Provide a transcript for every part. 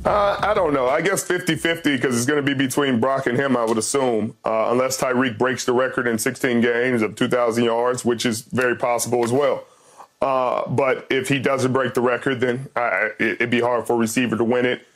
I don't know. I guess 50-50 because it's going to be between Brock and him, I would assume, unless Tyreek breaks the record in 16 games of 2,000 yards, which is very possible as well. But if he doesn't break the record, then it'd be hard for a receiver to win it.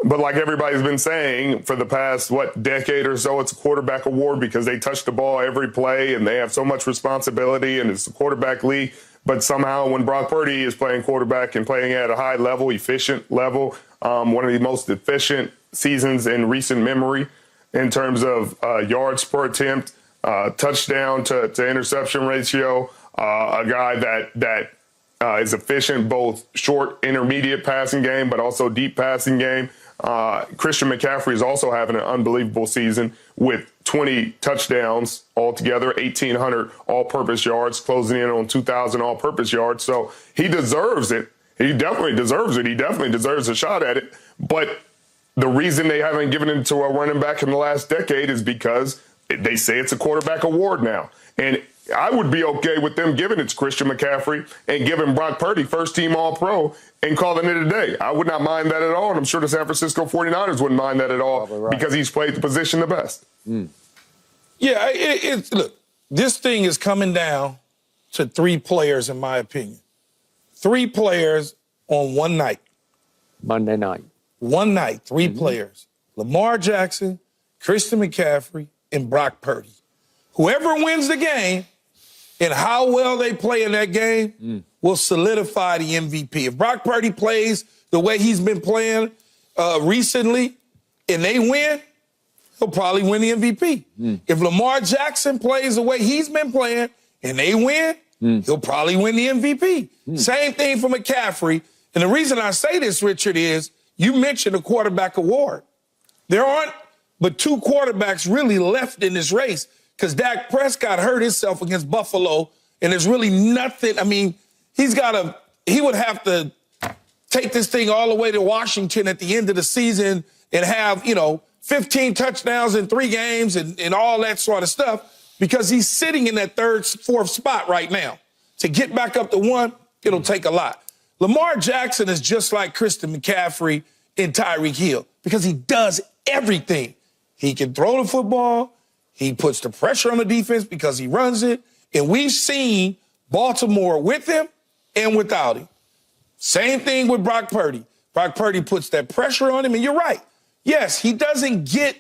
But like everybody's been saying for the past, decade or so, it's a quarterback award because they touch the ball every play and they have so much responsibility and it's a quarterback league. But somehow when Brock Purdy is playing quarterback and playing at a high level, efficient level, one of the most efficient seasons in recent memory in terms of yards per attempt, touchdown to interception ratio, a guy that is efficient, both short, intermediate passing game, but also deep passing game. Christian McCaffrey is also having an unbelievable season with 20 touchdowns altogether, 1,800 all-purpose yards, closing in on 2,000 all-purpose yards. So he deserves it. He definitely deserves it. He definitely deserves a shot at it. But the reason they haven't given it to a running back in the last decade is because they say it's a quarterback award now. And I would be okay with them giving it to Christian McCaffrey and giving Brock Purdy first-team All-Pro and calling it a day. I would not mind that at all, and I'm sure the San Francisco 49ers wouldn't mind that at all because he's played the position the best. Yeah, look, this thing is coming down to three players, in my opinion. Three players on one night. Monday night. One night, three players. Lamar Jackson, Christian McCaffrey, and Brock Purdy. Whoever wins the game and how well they play in that game will solidify the MVP. If Brock Purdy plays the way he's been playing recently and they win, he'll probably win the MVP. If Lamar Jackson plays the way he's been playing and they win, he'll probably win the MVP. Same thing for McCaffrey. And the reason I say this, Richard, is you mentioned a quarterback award. There aren't but two quarterbacks really left in this race because Dak Prescott hurt himself against Buffalo, and there's really nothing. I mean, he would have to take this thing all the way to Washington at the end of the season and have, 15 touchdowns in 3 games and all that sort of stuff because he's sitting in that third, fourth spot right now. To get back up to 1, it'll take a lot. Lamar Jackson is just like Christian McCaffrey and Tyreek Hill because he does everything. He can throw the football. He puts the pressure on the defense because he runs it. And we've seen Baltimore with him and without him. Same thing with Brock Purdy. Brock Purdy puts that pressure on him, and you're right. Yes, he doesn't get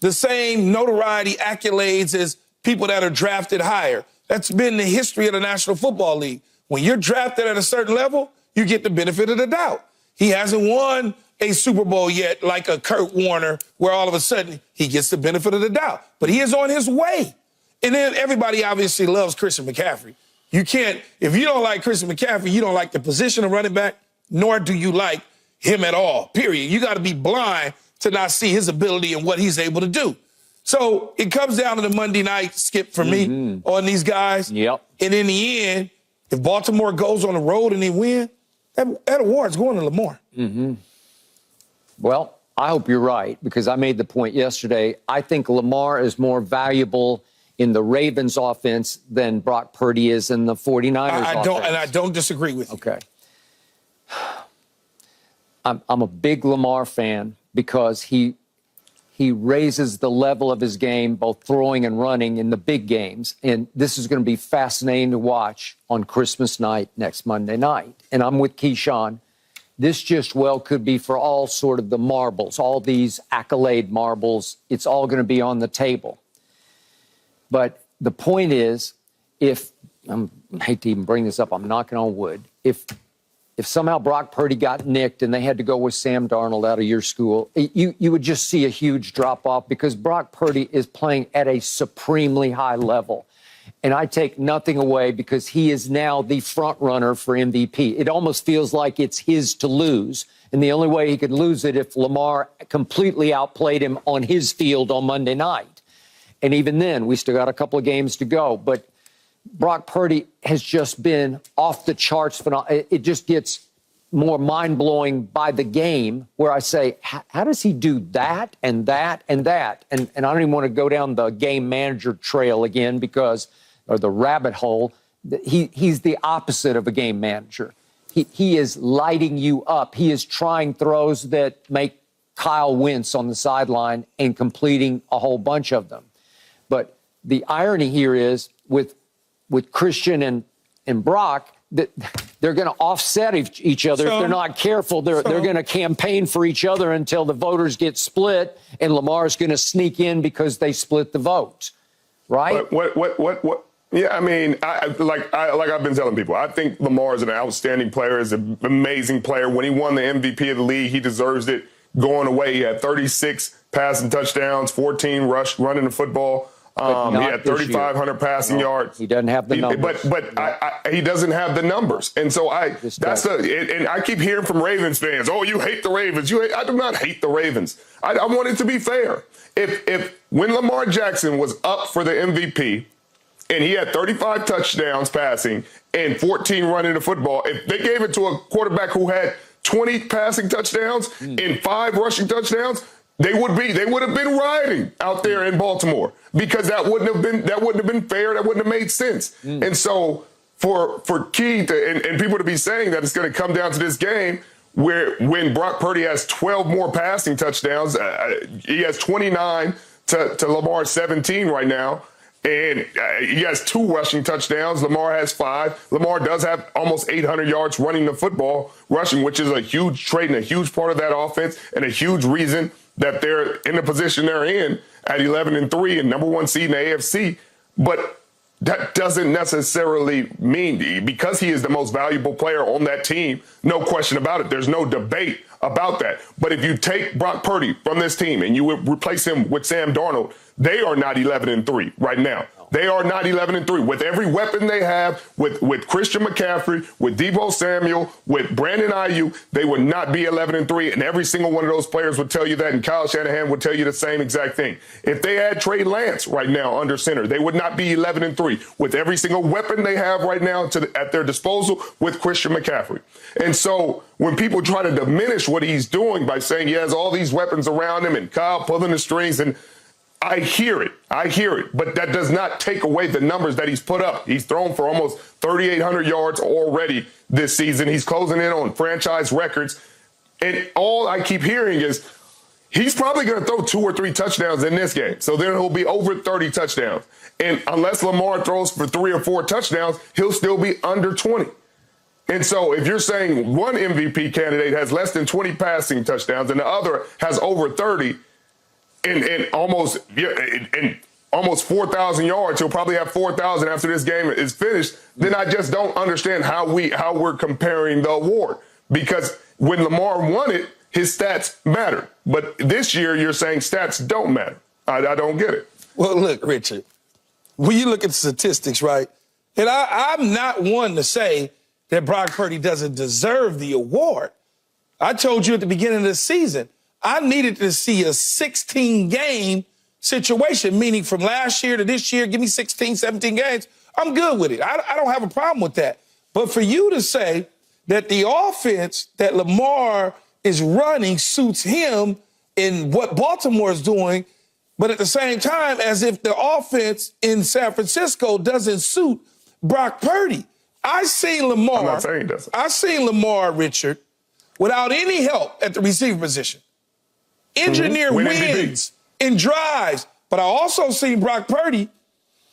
the same notoriety, accolades as people that are drafted higher. That's been the history of the National Football League. When you're drafted at a certain level, you get the benefit of the doubt. He hasn't won a Super Bowl yet like a Kurt Warner where all of a sudden he gets the benefit of the doubt. But he is on his way. And then everybody obviously loves Christian McCaffrey. You can't, if you don't like Christian McCaffrey, you don't like the position of running back, nor do you like him at all, period. You got to be blind to not see his ability and what he's able to do. So it comes down to the Monday night skip for me on these guys. Yep. And in the end, if Baltimore goes on the road and they win, that award's going to Lamar. Well, I hope you're right because I made the point yesterday. I think Lamar is more valuable in the Ravens offense than Brock Purdy is in the 49ers offense. And I don't disagree with you. Okay. I'm a big Lamar fan because he raises the level of his game, both throwing and running in the big games. And this is going to be fascinating to watch on Christmas night, next Monday night. And I'm with Keyshawn. This just could be for all sort of the marbles, all these accolade marbles. It's all going to be on the table. But the point is, I hate to even bring this up, I'm knocking on wood. If somehow Brock Purdy got nicked and they had to go with Sam Darnold out of your school, you would just see a huge drop-off because Brock Purdy is playing at a supremely high level. And I take nothing away because he is now the front runner for MVP. It almost feels like it's his to lose. And the only way he could lose it if Lamar completely outplayed him on his field on Monday night. And even then, we still got a couple of games to go. But Brock Purdy has just been off the charts. It just gets more mind-blowing by the game where I say, how does he do that and that and that? And I don't even want to go down the game manager trail again or the rabbit hole. He's the opposite of a game manager. he is lighting you up. He is trying throws that make Kyle wince on the sideline and completing a whole bunch of them. But the irony here is with Christian and Brock, that they're going to offset each other. If they're not careful, they're going to campaign for each other until the voters get split, and Lamar's going to sneak in because they split the vote, right? What? Yeah, I mean, like I've been telling people, I think Lamar is an outstanding player, is an amazing player. When he won the MVP of the league, he deserves it. Going away, he had 36 passing touchdowns, 14 running the football. He had 3,500 passing yards. He doesn't have the numbers. But he doesn't have the numbers. And so and I keep hearing from Ravens fans, oh, you hate the Ravens. I do not hate the Ravens. I want it to be fair. If when Lamar Jackson was up for the MVP and he had 35 touchdowns passing and 14 running the football, if they gave it to a quarterback who had 20 passing touchdowns and 5 rushing touchdowns, they would have been rioting out there in Baltimore, because that wouldn't have been fair. That wouldn't have made sense. And so for Key and people to be saying that it's going to come down to this game where when Brock Purdy has 12 more passing touchdowns, he has 29 to Lamar's 17 right now. And he has 2 rushing touchdowns. Lamar has 5. Lamar does have almost 800 yards running the football, rushing, which is a huge trait and a huge part of that offense and a huge reason that they're in the position they're in at 11-3 and number 1 seed in the AFC. But that doesn't necessarily mean, because he is the most valuable player on that team, no question about it. There's no debate about that. But if you take Brock Purdy from this team and you replace him with Sam Darnold, they are not 11-3 right now. They are not 11-3. With every weapon they have, with Christian McCaffrey, with Deebo Samuel, with Brandon Ayuk, they would not be 11-3. And every single one of those players would tell you that, and Kyle Shanahan would tell you the same exact thing. If they had Trey Lance right now under center, they would not be 11-3. With every single weapon they have right now at their disposal with Christian McCaffrey. And so when people try to diminish what he's doing by saying he has all these weapons around him and Kyle pulling the strings, and I hear it, but that does not take away the numbers that he's put up. He's thrown for almost 3,800 yards already this season. He's closing in on franchise records. And all I keep hearing is he's probably going to throw 2 or 3 touchdowns in this game. So then he'll be over 30 touchdowns. And unless Lamar throws for 3 or 4 touchdowns, he'll still be under 20. And so if you're saying one MVP candidate has less than 20 passing touchdowns and the other has over 30, and almost 4,000 yards, he'll probably have 4,000 after this game is finished, then I just don't understand how we're comparing the award. Because when Lamar won it, his stats matter. But this year you're saying stats don't matter. I don't get it. Well, look, Richard, when you look at the statistics, right, and I'm not one to say that Brock Purdy doesn't deserve the award. I told you at the beginning of the season, I needed to see a 16-game situation, meaning from last year to this year, give me 16, 17 games. I'm good with it. I don't have a problem with that. But for you to say that the offense that Lamar is running suits him in what Baltimore is doing, but at the same time, as if the offense in San Francisco doesn't suit Brock Purdy. I seen Lamar. I'm not saying that. I seen Lamar, Richard, without any help at the receiver position. Engineer wins and drives. But I also seen Brock Purdy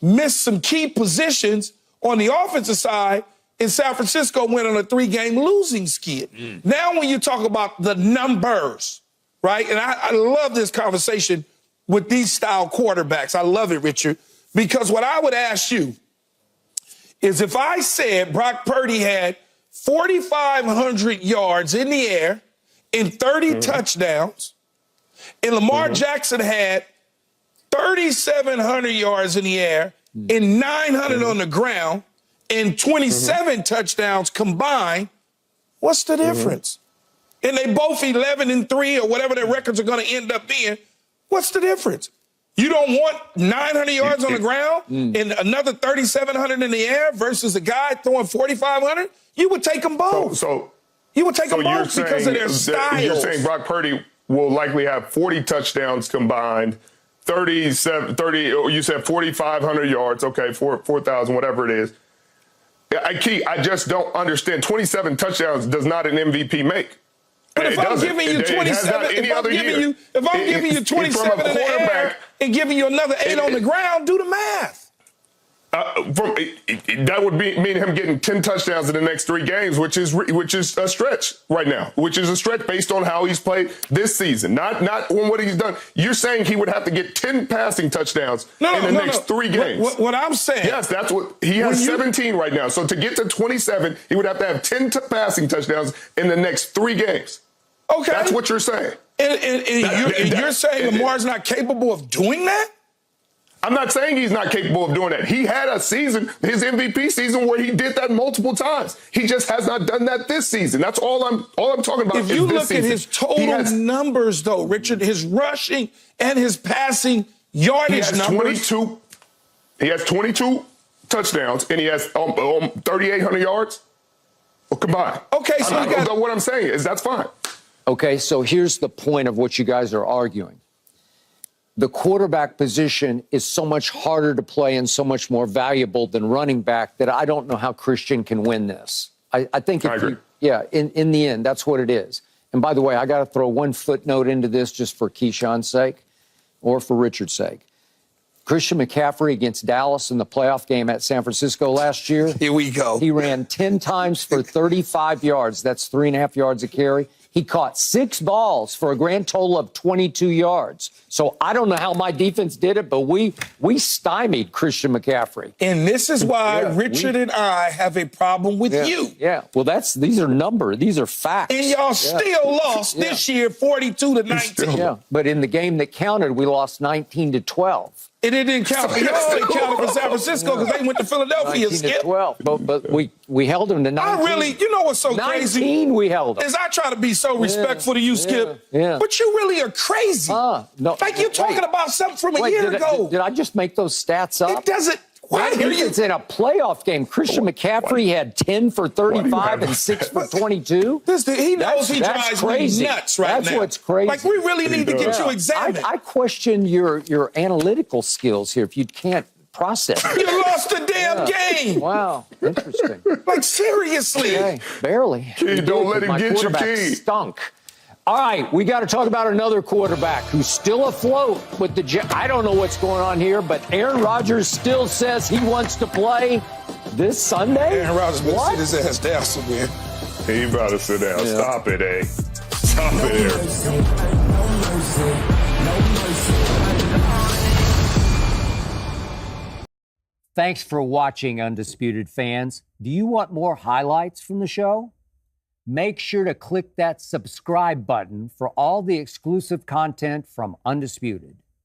miss some key positions on the offensive side, and San Francisco went on a 3-game losing skid. Now when you talk about the numbers, right, and I love this conversation with these style quarterbacks. I love it, Richard, because what I would ask you is if I said Brock Purdy had 4,500 yards in the air and 30 touchdowns, and Lamar Jackson had 3,700 yards in the air and 900 on the ground and 27 touchdowns combined, what's the difference? And they both 11-3 or whatever their records are going to end up being. What's the difference? You don't want 900 yards on the ground and another 3,700 in the air versus a guy throwing 4,500? You would take them both. You would take them both because of their styles. You're saying Brock Purdy will likely have 40 touchdowns combined, 30, you said 4,500 yards, okay, 4,000, whatever it is. I just don't understand. 27 touchdowns does not an MVP make. But if I'm giving you 27, if I'm giving you 27 in the air and giving you another 8 on the ground, do the math. That would mean him getting 10 touchdowns in the next 3 games, which is a stretch right now, which is a stretch based on how he's played this season, not on what he's done. You're saying he would have to get 10 passing touchdowns in the next 3 games. What I'm saying. Yes, that's what he has 17 right now. So to get to 27, he would have to have 10 passing touchdowns in the next 3 games. Okay. That's what you're saying. And you're saying Lamar's not capable of doing that? I'm not saying he's not capable of doing that. He had a season, his MVP season, where he did that multiple times. He just has not done that this season. That's all I'm talking about. If you look at his total numbers, though, Richard, his rushing and his passing yardage numbers. He has 22 touchdowns and he has 3,800 yards combined. Okay, so what I'm saying is that's fine. Okay, so here's the point of what you guys are arguing. The quarterback position is so much harder to play and so much more valuable than running back that I don't know how Christian can win this. I think if you, in the end, that's what it is. And by the way, I got to throw one footnote into this just for Keyshawn's sake or for Richard's sake. Christian McCaffrey against Dallas in the playoff game at San Francisco last year. Here we go. He ran 10 times for 35 yards. That's 3.5 yards a carry. He caught 6 balls for a grand total of 22 yards. So I don't know how my defense did it, but we stymied Christian McCaffrey. And this is why Richard and I have a problem with you. Yeah. Well, these are numbers. These are facts. And y'all still lost this year 42-19. Yeah. But in the game that counted, we lost 19-12. It didn't count for y'all. It counted for San Francisco because they went to Philadelphia. 19-12. But we held them to 19. You know what's so crazy? 19 we held them. Is I try to be so respectful to you, Skip. Yeah. But you really are crazy. No, like you're talking about something from a year ago. Did I just make those stats up? It doesn't. Why are you? It's in a playoff game. Christian McCaffrey had 10 for 35 and 6 for 22. He knows he drives me nuts right now. That's what's crazy. Like, we really need to get you examined. I question your analytical skills here if you can't process it. You lost the damn game. Wow. Interesting. Like, seriously. Okay. Barely. Don't let him get your key. Stunk. All right, we got to talk about another quarterback who's still afloat with the Jets. I don't know what's going on here, but Aaron Rodgers still says he wants to play this Sunday. Aaron Rodgers better sit his ass down somewhere. He about to sit down. Yeah. Stop it, eh? Stop it, Aaron. Thanks for watching, Undisputed fans. Do you want more highlights from the show? Make sure to click that subscribe button for all the exclusive content from Undisputed.